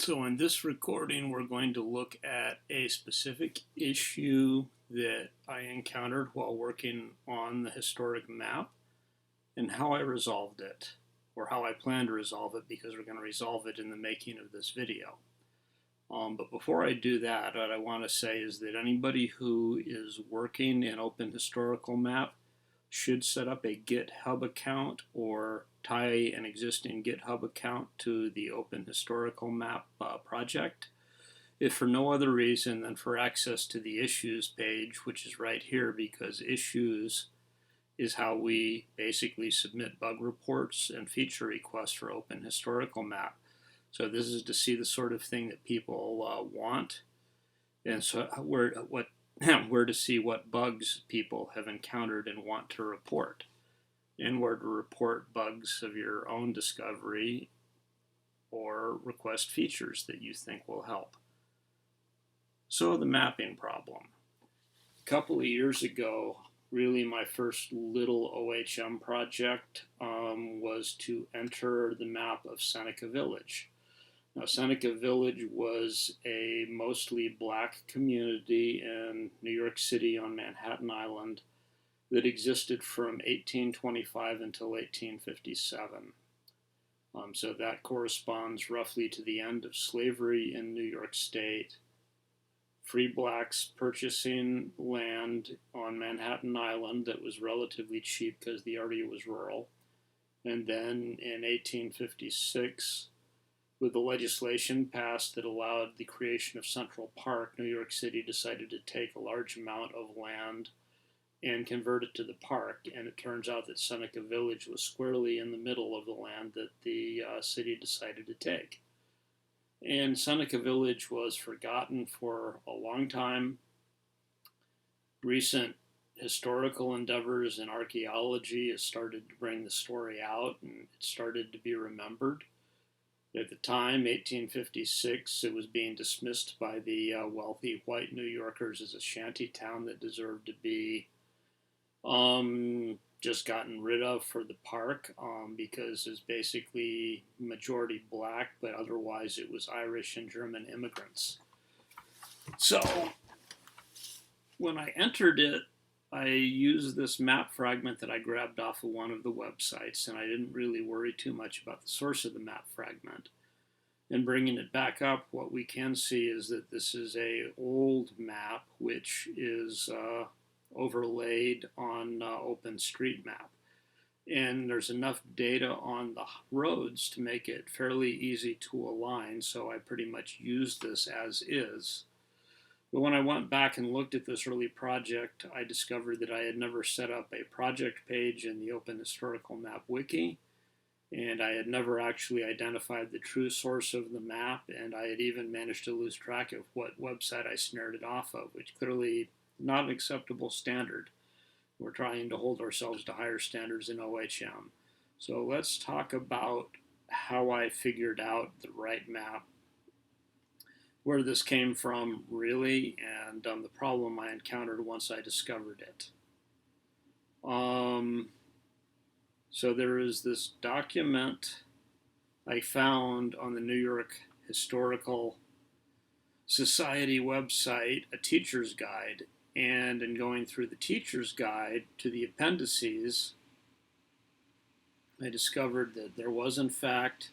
So in this recording, we're going to look at a specific issue that I encountered while working on the historic map and how I resolved it, or how I plan to resolve it, because we're going to resolve it in the making of this video. But before I do that, what I want to say is that anybody who is working in Open Historical Map should set up a GitHub account or tie an existing GitHub account to the Open Historical Map project, if for no other reason than for access to the issues page, which is right here, because issues is how we basically submit bug reports and feature requests for Open Historical Map. So this is to see the sort of thing that people want, and so where to see what bugs people have encountered and want to report, and where to report bugs of your own discovery or request features that you think will help. So the mapping problem. A couple of years ago, really my first little OHM project was to enter the map of Seneca Village. Now, Seneca Village was a mostly black community in New York City on Manhattan Island that existed from 1825 until 1857. So that corresponds roughly to the end of slavery in New York State. Free blacks purchasing land on Manhattan Island that was relatively cheap because the area was rural. And then in 1856, with the legislation passed that allowed the creation of Central Park, New York City decided to take a large amount of land and convert it to the park. And it turns out that Seneca Village was squarely in the middle of the land that the city decided to take. And Seneca Village was forgotten for a long time. Recent historical endeavors in archaeology has started to bring the story out, and it started to be remembered. At the time, 1856, it was being dismissed by the wealthy white New Yorkers as a shanty town that deserved to be just gotten rid of for the park, because it's basically majority black, but otherwise it was Irish and German immigrants. So when I entered it, I used this map fragment that I grabbed off of one of the websites, and I didn't really worry too much about the source of the map fragment. And bringing it back up, what we can see is that this is an old map which is overlaid on OpenStreetMap. And there's enough data on the roads to make it fairly easy to align, so I pretty much used this as is. But when I went back and looked at this early project, I discovered that I had never set up a project page in the Open Historical Map wiki, and I had never actually identified the true source of the map, and I had even managed to lose track of what website I snared it off of, which clearly not an acceptable standard. We're trying to hold ourselves to higher standards in OHM. So let's talk about how I figured out the right map, where this came from really, and the problem I encountered once I discovered it. So there is this document I found on the New York Historical Society website, a teacher's guide, and in going through the teacher's guide to the appendices, I discovered that there was in fact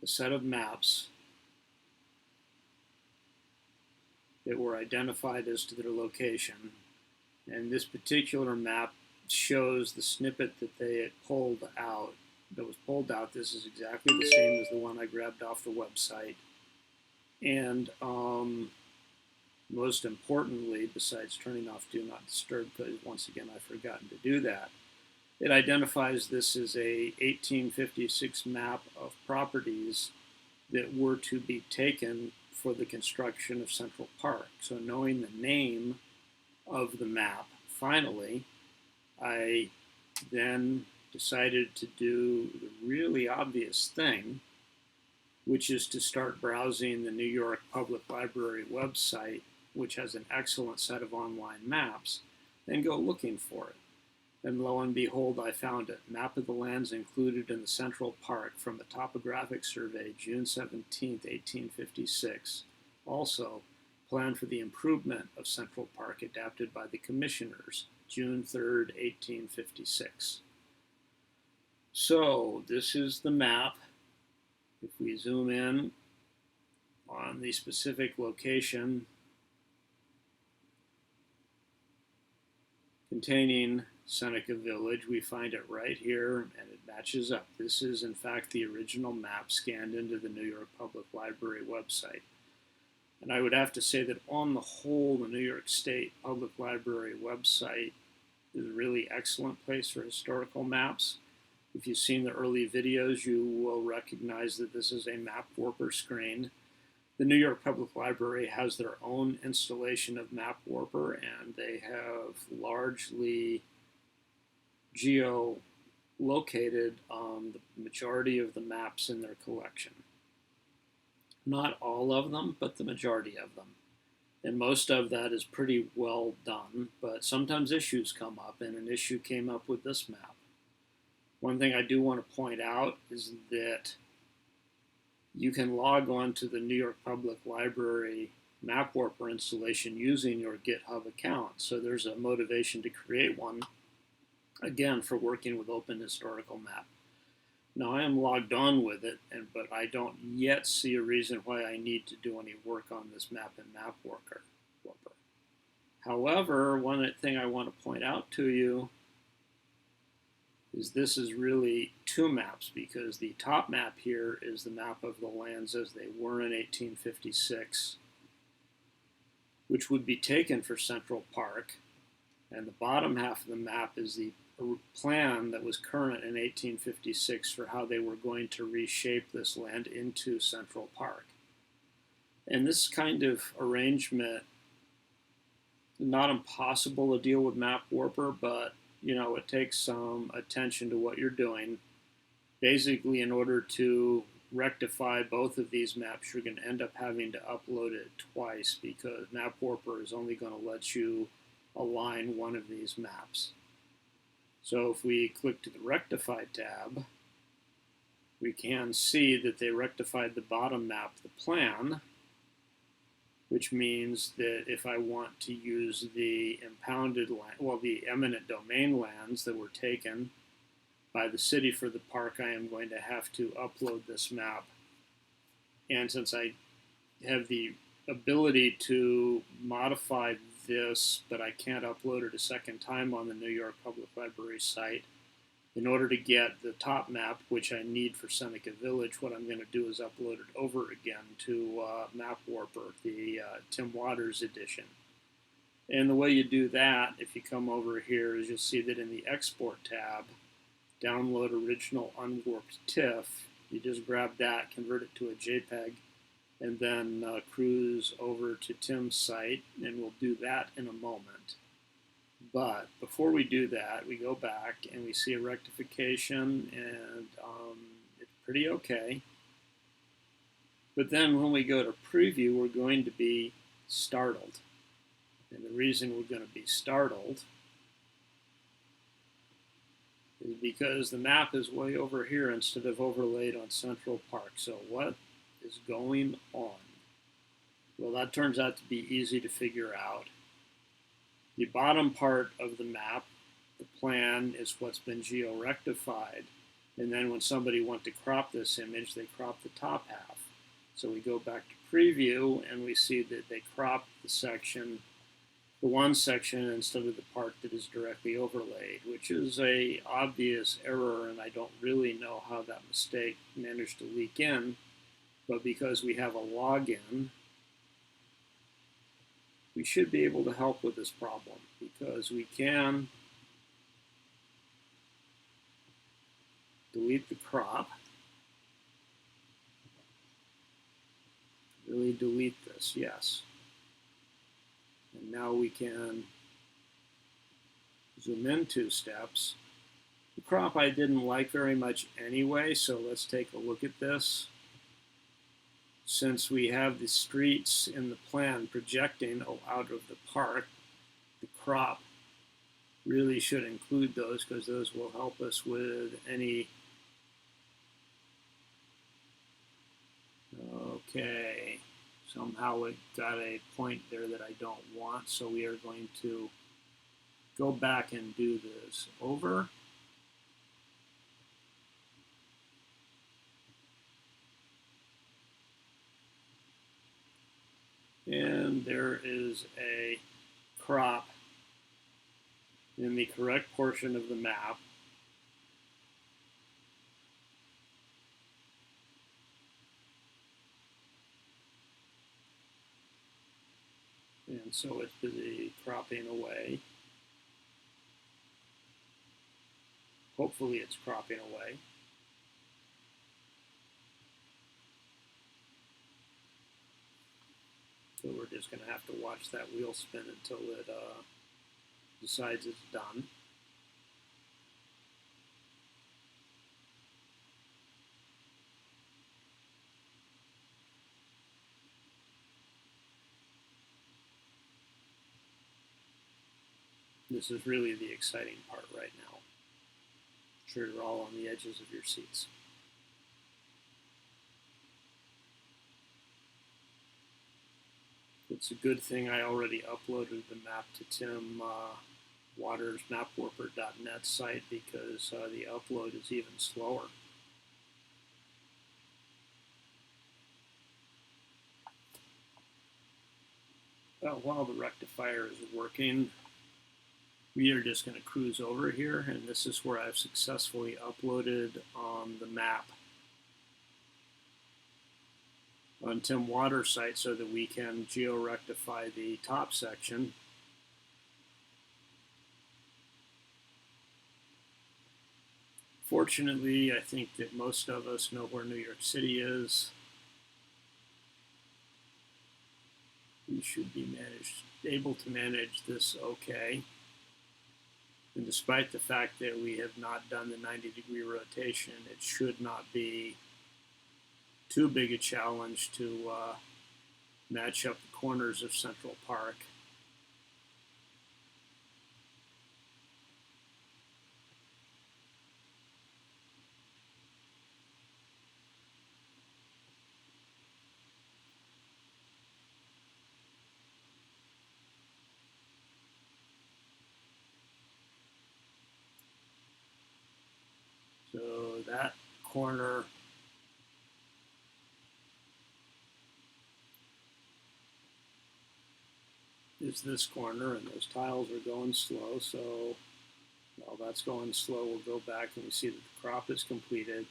a set of maps that were identified as to their location. And this particular map shows the snippet that they had pulled out. This is exactly the same as the one I grabbed off the website. And most importantly, besides turning off Do Not Disturb, because once again I've forgotten to do that, it identifies this as a 1856 map of properties that were to be taken for the construction of Central Park. So knowing the name of the map, finally, I then decided to do the really obvious thing, which is to start browsing the New York Public Library website, which has an excellent set of online maps, and go looking for it. And lo and behold, I found it. Map of the lands included in the Central Park from a topographic survey, June 17, 1856. Also, plan for the improvement of Central Park adapted by the commissioners, June 3rd, 1856. So, this is the map. If we zoom in on the specific location containing Seneca Village, we find it right here, and it matches up. This is, in fact, the original map scanned into the New York Public Library website. And I would have to say that on the whole, the New York State Public Library website is a really excellent place for historical maps. If you've seen the early videos, you will recognize that this is a Mapwarper screen. The New York Public Library has their own installation of Mapwarper, and they have largely geo-located the majority of the maps in their collection. Not all of them, but the majority of them. And most of that is pretty well done, but sometimes issues come up, and an issue came up with this map. One thing I do want to point out is that you can log on to the New York Public Library Mapwarper installation using your GitHub account. So there's a motivation to create one, again, for working with Open Historical Map. Now I am logged on with it, but I don't yet see a reason why I need to do any work on this map in Mapwarper. However, one thing I want to point out to you is this is really two maps, because the top map here is the map of the lands as they were in 1856, which would be taken for Central Park, and the bottom half of the map is the plan that was current in 1856 for how they were going to reshape this land into Central Park. And this kind of arrangement, not impossible to deal with Mapwarper, but it takes some attention to what you're doing. Basically, in order to rectify both of these maps, you're going to end up having to upload it twice, because Mapwarper is only going to let you align one of these maps. So if we click to the Rectify tab, we can see that they rectified the bottom map, the plan, which means that if I want to use the impounded land, the eminent domain lands that were taken by the city for the park, I am going to have to upload this map. And since I have the ability to modify this, but I can't upload it a second time on the New York Public Library site, in order to get the top map, which I need for Seneca Village, what I'm going to do is upload it over again to Mapwarper, the Tim Waters edition. And the way you do that, if you come over here, is you'll see that in the Export tab, Download Original Unwarped TIFF, you just grab that, convert it to a JPEG, and then cruise over to Tim's site, and we'll do that in a moment. But before we do that, we go back and we see a rectification, and it's pretty okay. But then when we go to preview, we're going to be startled. And the reason we're going to be startled is because the map is way over here instead of overlaid on Central Park. So what is going on? Well, that turns out to be easy to figure out. The bottom part of the map, the plan, is what's been geo-rectified. And then when somebody wants to crop this image, they crop the top half. So we go back to preview, and we see that they crop the one section instead of the part that is directly overlaid, which is an obvious error, and I don't really know how that mistake managed to leak in. But because we have a login, we should be able to help with this problem, because we can delete the crop, really delete this, yes. And now we can zoom in 2 steps. The crop I didn't like very much anyway, so let's take a look at this. Since we have the streets in the plan projecting out of the park, the crop really should include those because those will help us with any. Okay, somehow it got a point there that I don't want, so we are going to go back and do this over. And there is a crop in the correct portion of the map. And so it's busy cropping away. Hopefully it's cropping away. So we're just going to have to watch that wheel spin until it decides it's done. This is really the exciting part right now. I'm sure you're all on the edges of your seats. It's a good thing I already uploaded the map to Tim Waters' Mapwarper.net site because the upload is even slower. While the rectifier is working, we are just going to cruise over here, and this is where I've successfully uploaded on the map on Tim Waters' site so that we can geo-rectify the top section. Fortunately, I think that most of us know where New York City is. We should be able to manage this okay. And despite the fact that we have not done the 90-degree rotation, it should not be too big a challenge to match up the corners of Central Park. So that corner is this corner, and those tiles are going slow, so while that's going slow, we'll go back and we see that the crop is completed.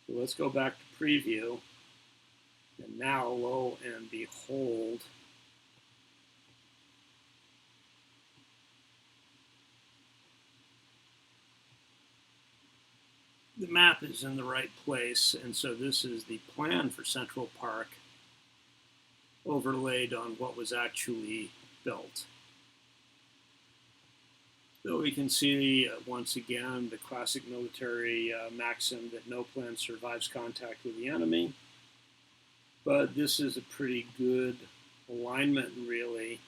So let's go back to preview, and now, lo and behold, the map is in the right place, and so this is the plan for Central Park overlaid on what was actually built. So we can see once again the classic military maxim that no plan survives contact with the enemy. But this is a pretty good alignment, really,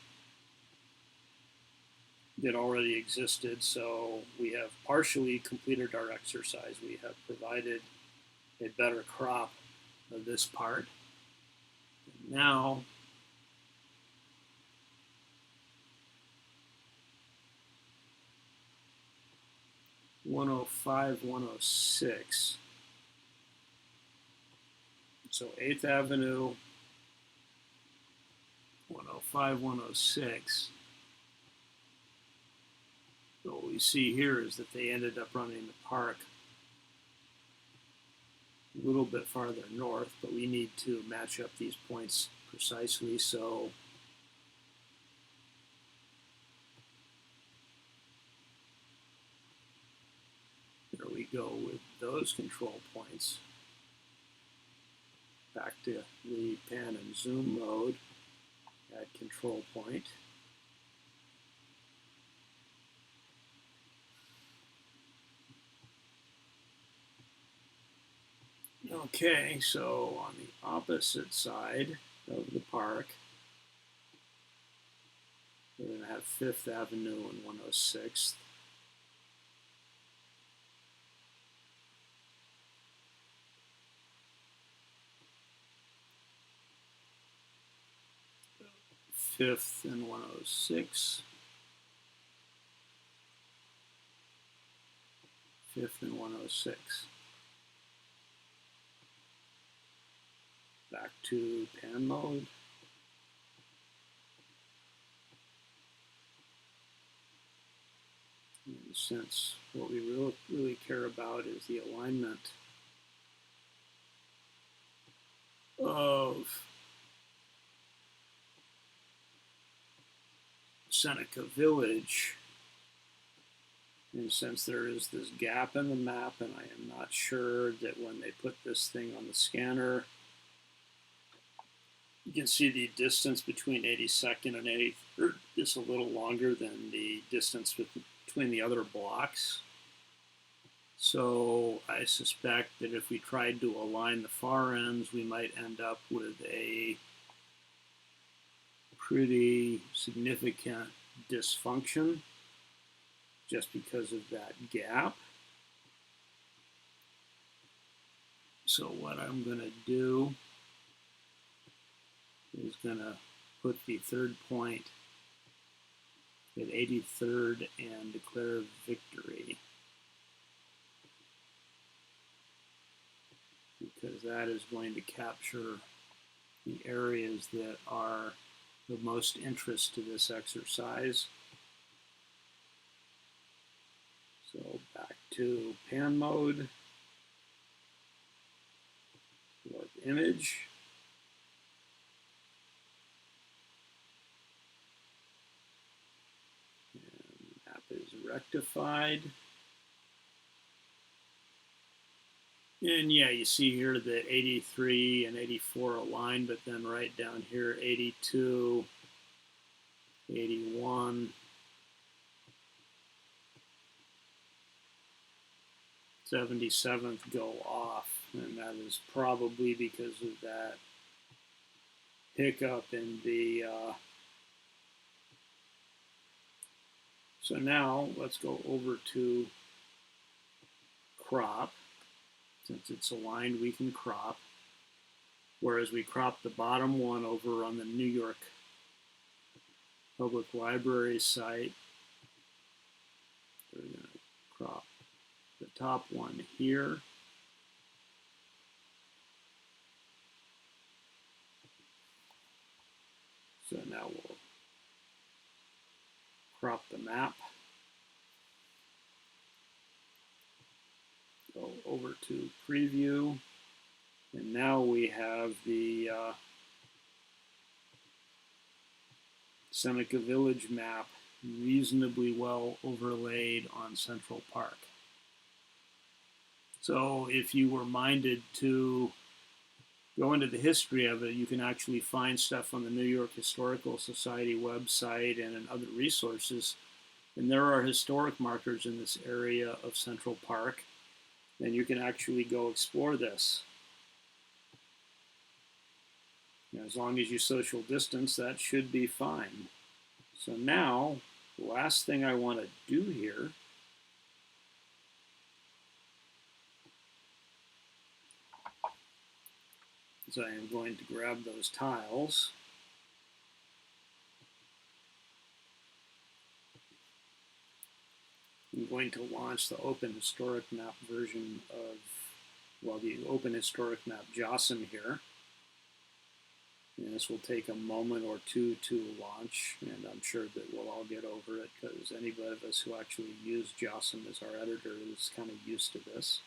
that already existed. So we have partially completed our exercise. We have provided a better crop of this part. And now, (105, 106). So 8th Avenue, 105, 106. So what we see here is that they ended up running the park a little bit farther north, but we need to match up these points precisely. So there we go with those control points. Back to the pan and zoom mode, add control point. Okay, so on the opposite side of the park, We're going to have 5th Avenue and 106th. Fifth and 106. 5th and 106. Back to pan mode. In a sense, what we really care about is the alignment of Seneca Village. And since there is this gap in the map, and I am not sure that when they put this thing on the scanner, you can see the distance between 82nd and 83rd is a little longer than the distance between the other blocks. So I suspect that if we tried to align the far ends, we might end up with a pretty significant dysfunction just because of that gap. So what I'm going to do is going to put the 3rd point at 83rd and declare victory, because that is going to capture the areas that are of most interest to this exercise. So back to pan mode, 4th image. And map is rectified. And yeah, you see here that 83 and 84 align, but then right down here, 82, 81, 77th go off, and that is probably because of that hiccup in the so now let's go over to crop. Since it's aligned, we can crop, whereas we crop the bottom one over on the New York Public Library site. We're going to crop the top one here. So now we'll crop the map. Go over to preview, and now we have the Seneca Village map reasonably well overlaid on Central Park. So if you were minded to go into the history of it, you can actually find stuff on the New York Historical Society website and in other resources. And there are historic markers in this area of Central Park, and you can actually go explore this. As long as you social distance, that should be fine. So now, the last thing I want to do here is I am going to grab those tiles. I'm going to launch the Open Historic Map version of, well, the Open Historic Map JOSM here. And this will take a moment or two to launch, and I'm sure that we'll all get over it, because any of us who actually use JOSM as our editor is kind of used to this.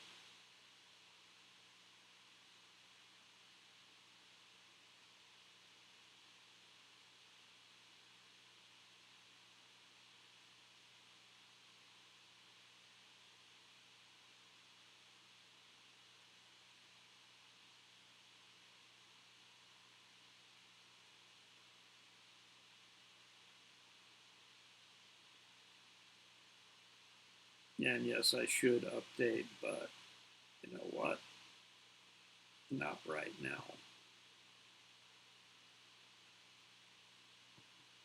And yes, I should update, but you know what? Not right now.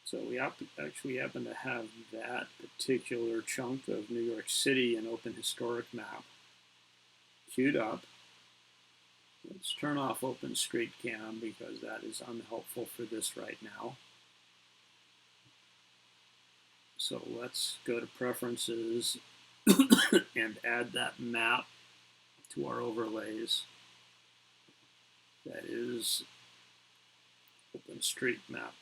So we actually happen to have that particular chunk of New York City in Open Historic Map queued up. Let's turn off OpenStreetCam because that is unhelpful for this right now. So let's go to Preferences and add that map to our overlays. That is OpenStreetMap,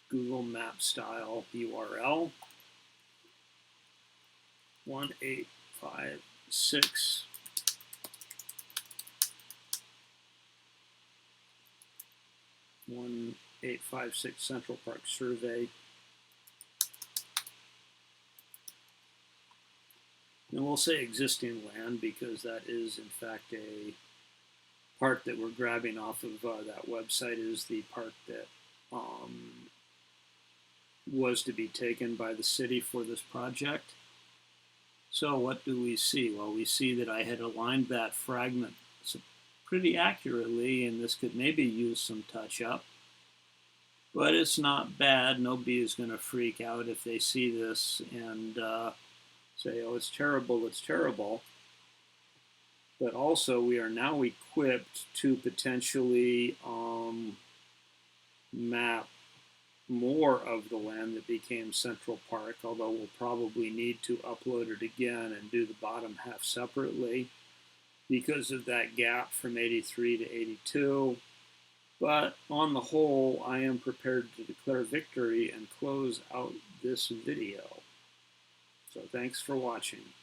Google Map style URL 1856 1856 Central Park Survey. And we'll say existing land because that is in fact a part that we're grabbing off of that website, is the part that was to be taken by the city for this project. So what do we see? Well, we see that I had aligned that fragment pretty accurately, and this could maybe use some touch up. But it's not bad. Nobody is going to freak out if they see this and say, oh, it's terrible, it's terrible. But also we are now equipped to potentially map more of the land that became Central Park, although we'll probably need to upload it again and do the bottom half separately because of that gap from 83 to 82. But on the whole, I am prepared to declare victory and close out this video. So thanks for watching.